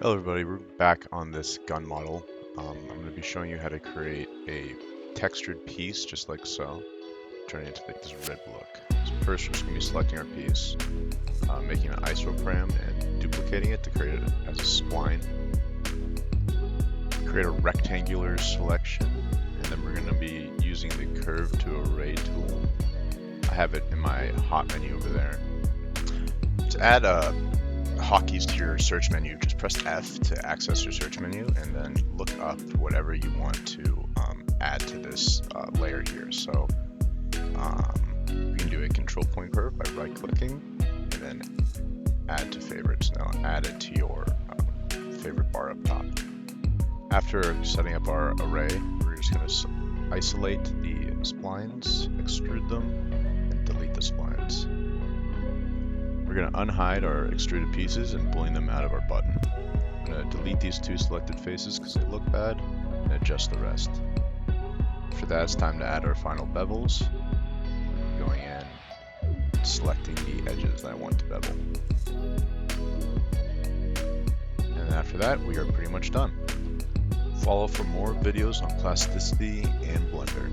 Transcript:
Hello everybody, we're back on this gun model. I'm going to be showing you how to create a textured piece just like so, turning it into like this red look. So first we're just going to be selecting our piece, making an isoparam and duplicating it to create it as a spline. Create a rectangular selection, and then we're going to be using the curve to array tool. I have it in my hot menu over there. To add hotkeys to your search menu, just press F to access your search menu and then look up whatever you want to add to this layer here. So you can do a control point curve by right clicking and then add to favorites. Now add it to your favorite bar up top. After setting up our array, we're just going to isolate the splines, extrude them, and delete the splines. We're going to unhide our extruded pieces and boolean them out of our button. I'm going to delete these two selected faces because they look bad and adjust the rest. After that, it's time to add our final bevels. Going in, selecting the edges that I want to bevel. And after that, we are pretty much done. Follow for more videos on plasticity and Blender.